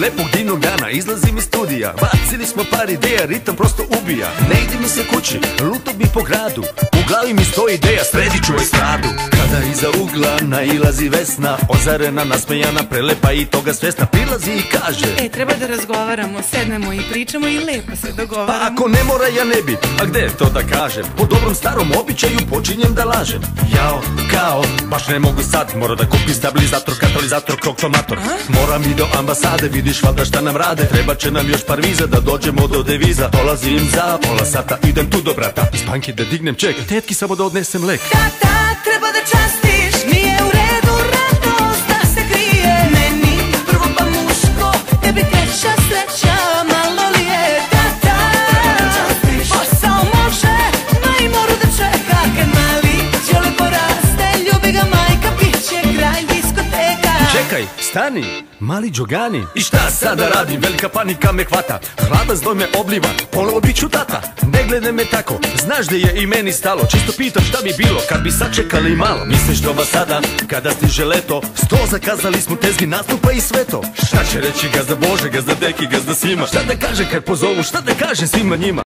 lepog divnog dana izlazim iz studija, bacili smo par ideja, ritam prosto ubija. Ne ide mi se kući, luto bi po gradu, u glavi mi stoji ideja, sredit ću estradu. Kada iza ugla nailazi Vesna, ozarena, nasmejana, prelepa i toga svesna, prilazi i kaže: treba da razgovaramo, sednemo i pričamo i lepo se dogovaramo. Pa ako ne mora ja ne bi, a gde to da kažem? Po dobrom starom običaju počinjem da lažem. Jao, kao, baš ne mogu sad, mora da kupim stabilizator, katalizator, kroktomator. Moram i do ambasade, vidiš valjda šta nam rade. Treba će nam još par viza da dođemo do deviza. Dolazim za pola sata, idem tu do brata, iz banke da dignem ček, tetki samo da odnesem lek. Tata, treba da častiš, nije u redu radost da se krije. Meni prvo pa muško, tebi treća sreća, malo li je? Tata, posao može, ma i moru da čeka. Kad mali ćole poraste, ljubi ga majka, bit će kraj diskoteka. Čekaj, stani, mali džogani. I šta sada radim, velika panika me hvata, hlada zdoj me obliva, ponovo bit ću tata. Ne gledaj me tako, znaš da je i meni stalo, čisto pitam šta bi bilo kad bi sačekali malo. Misliš doba sada, kada stiže leto, sto zakazali smo tezgi nastupa i sve to. Šta će reći gazda Bože, gazda Deki, gazda Sima? Šta da kaže kad pozovu, šta da kaže svima njima?